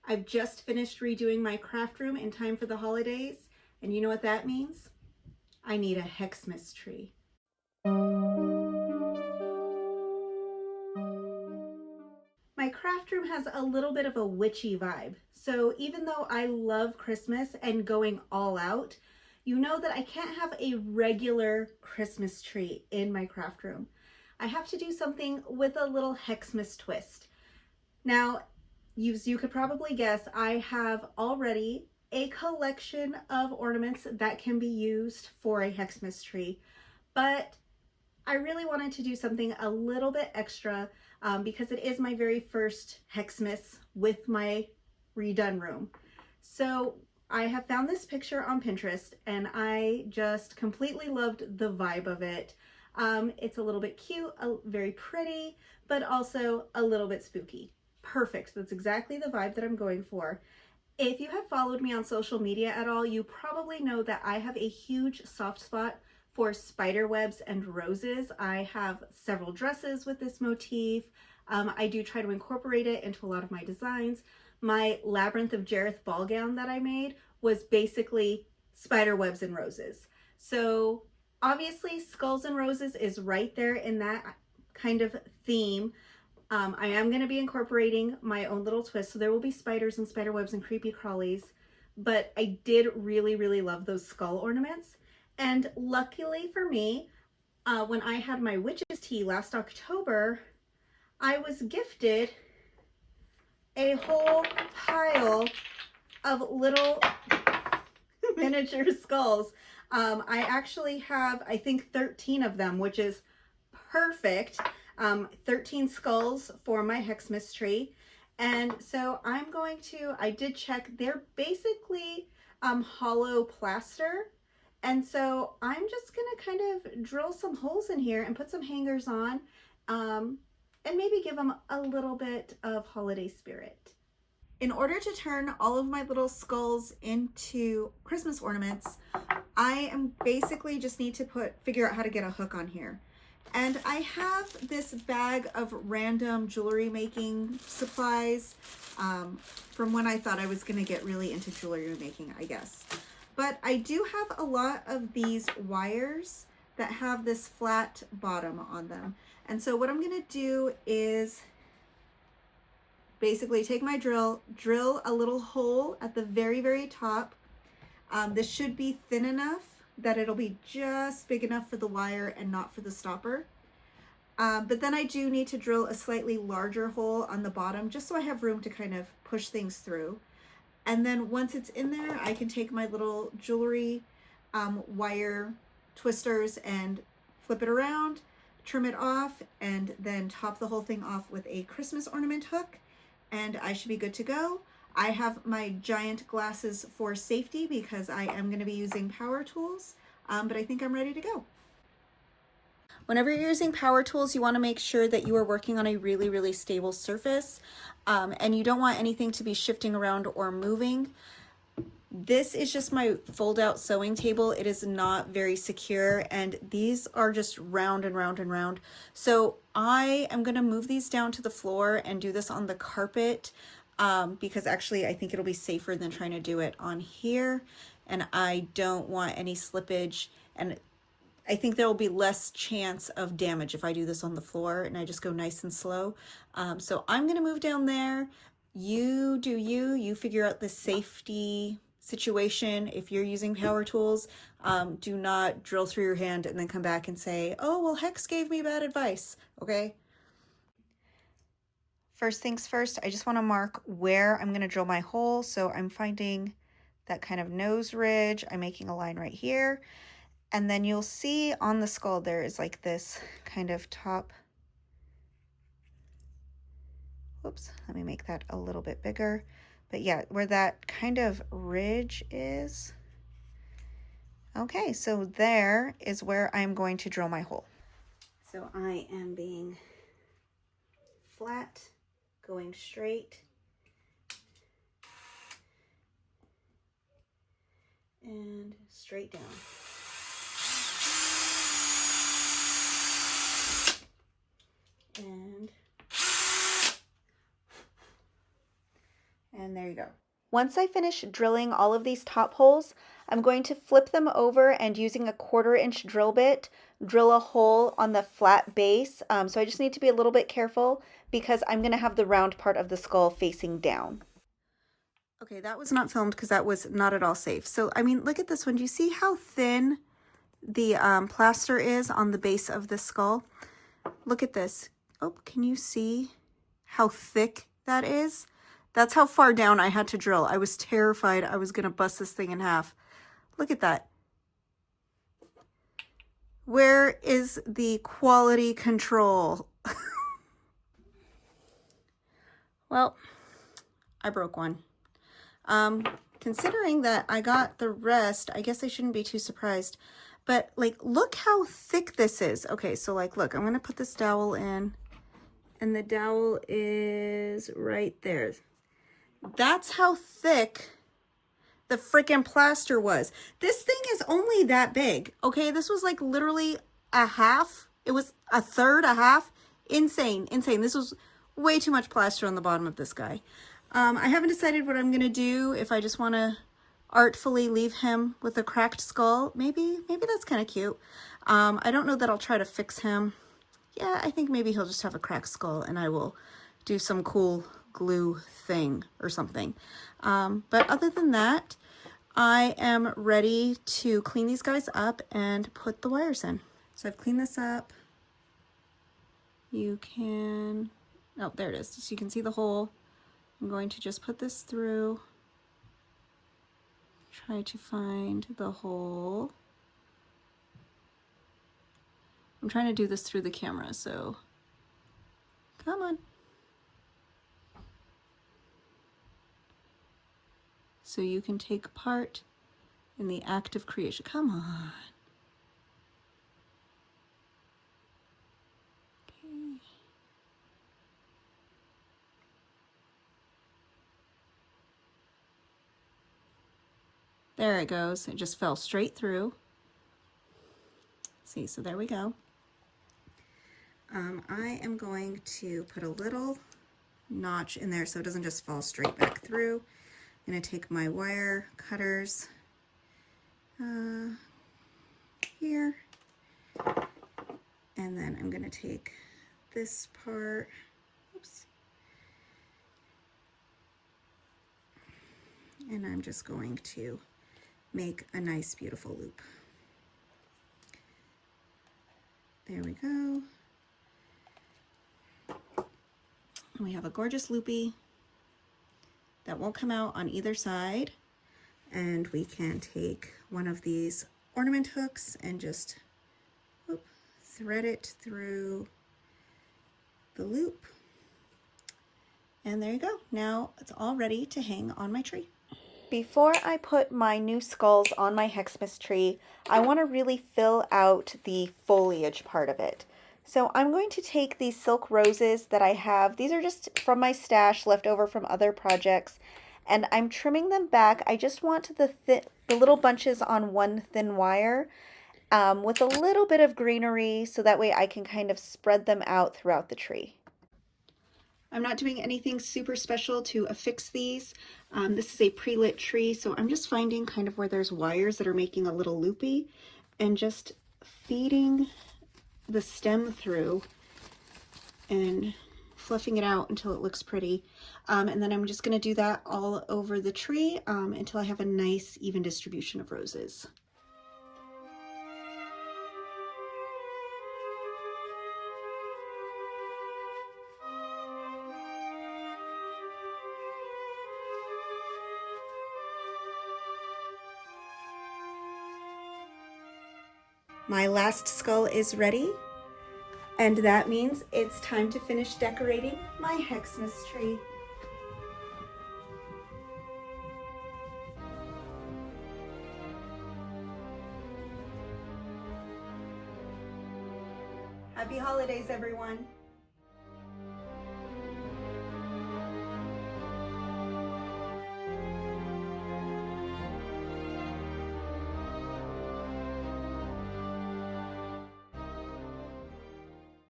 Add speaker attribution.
Speaker 1: I've just finished redoing my craft room in time for the holidays, and you know what that means? I need a Hexmas tree. My craft room has a little bit of a witchy vibe. So even though I love Christmas and going all out, you know that I can't have a regular Christmas tree in my craft room. I have to do something with a little Hexmas twist. Now, you could probably guess, I have already a collection of ornaments that can be used for a Hexmas tree, but I really wanted to do something a little bit extra because it is my very first Hexmas with my redone room. So I have found this picture on Pinterest and I just completely loved the vibe of it. It's a little bit cute, very pretty, but also a little bit spooky. Perfect. That's exactly the vibe that I'm going for. If you have followed me on social media at all, you probably know that I have a huge soft spot for spider webs and roses. I have several dresses with this motif. I do try to incorporate it into a lot of my designs. My Labyrinth of Jareth ball gown that I made was basically spider webs and roses. So obviously Skulls and Roses is right there in that kind of theme. I am going to be incorporating my own little twist, so there will be spiders and spider webs and creepy crawlies, but I did really, really love those skull ornaments. And luckily for me, when I had my witch's tea last October, I was gifted a whole pile of little miniature skulls. I actually have, I think, 13 of them, which is perfect. 13 skulls for my Hexmas tree. And so I'm going to, I did check, they're basically hollow plaster. And so I'm just gonna kind of drill some holes in here and put some hangers on and maybe give them a little bit of holiday spirit. In order to turn all of my little skulls into Christmas ornaments, I am basically just need to figure out how to get a hook on here. And I have this bag of random jewelry making supplies from when I thought I was gonna get really into jewelry making, I guess. But I do have a lot of these wires that have this flat bottom on them. And so what I'm gonna do is basically take my drill a little hole at the very, very top. This should be thin enough that it'll be just big enough for the wire and not for the stopper. But then I do need to drill a slightly larger hole on the bottom just so I have room to kind of push things through. And then once it's in there, I can take my little jewelry wire twisters and flip it around, trim it off, and then top the whole thing off with a Christmas ornament hook, and I should be good to go. I have my giant glasses for safety because I am going to be using power tools, but I think I'm ready to go. Whenever you're using power tools, you want to make sure that you are working on a really, really stable surface, and you don't want anything to be shifting around or moving. This is just my fold-out sewing table. It is not very secure, and these are just round and round and round. So I am going to move these down to the floor and do this on the carpet because actually I think it'll be safer than trying to do it on here, and I don't want any slippage, and I think there will be less chance of damage if I do this on the floor and I just go nice and slow. So I'm going to move down there. You do you figure out the safety situation. If you're using power tools, do not drill through your hand and then come back and say, oh, well, Hex gave me bad advice, okay? First things first, I just want to mark where I'm going to drill my hole. So I'm finding that kind of nose ridge. I'm making a line right here. And then you'll see on the skull there is like this kind of top. Whoops, let me make that a little bit bigger. But yeah, where that kind of ridge is. Okay, so there is where I'm going to drill my hole. So I am being flat, going straight, and straight down. And there you go. Once I finish drilling all of these top holes, I'm going to flip them over and using a 1/4-inch drill bit, drill a hole on the flat base. So I just need to be a little bit careful because I'm going to have the round part of the skull facing down. Okay, that was not filmed because that was not at all safe. So, I mean, look at this one. Do you see how thin the plaster is on the base of the skull? Look at this. Oh, can you see how thick that is? That's how far down I had to drill. I was terrified I was going to bust this thing in half. Look at that. Where is the quality control? Well, I broke one. Considering that I got the rest, I guess I shouldn't be too surprised. But like, look how thick this is. Okay, so like, look, I'm gonna put this dowel in, and the dowel is right there. That's how thick the freaking plaster was. This thing is only that big, okay? This was like literally a half. It was a third, a half. Insane, insane. This was way too much plaster on the bottom of this guy. I haven't decided what I'm gonna do, if I just wanna artfully leave him with a cracked skull. Maybe that's kind of cute. I don't know that I'll try to fix him. Yeah, I think maybe he'll just have a cracked skull and I will do some cool glue thing or something. But other than that, I am ready to clean these guys up and put the wires in. So I've cleaned this up. You can, oh, there it is. So you can see the hole. I'm going to just put this through. Try to find the hole. I'm trying to do this through the camera, so come on. So you can take part in the act of creation. Come on. Okay. There it goes. It just fell straight through. See, so there we go. I am going to put a little notch in there so it doesn't just fall straight back through. I'm going to take my wire cutters here, and then I'm going to take this part, oops, and I'm just going to make a nice beautiful loop. There we go. And we have a gorgeous loopy that won't come out on either side. And we can take one of these ornament hooks and just thread it through the loop. And there you go. Now it's all ready to hang on my tree. Before I put my new skulls on my Hexmas tree, I want to really fill out the foliage part of it. So I'm going to take these silk roses that I have. These are just from my stash left over from other projects, and I'm trimming them back. I just want the little bunches on one thin wire with a little bit of greenery so that way I can kind of spread them out throughout the tree. I'm not doing anything super special to affix these. This is a pre-lit tree, so I'm just finding kind of where there's wires that are making a little loopy and just feeding the stem through and fluffing it out until it looks pretty. And then I'm just going to do that all over the tree until I have a nice even distribution of roses. My last skull is ready, and that means it's time to finish decorating my Hexmas tree. Happy holidays, everyone.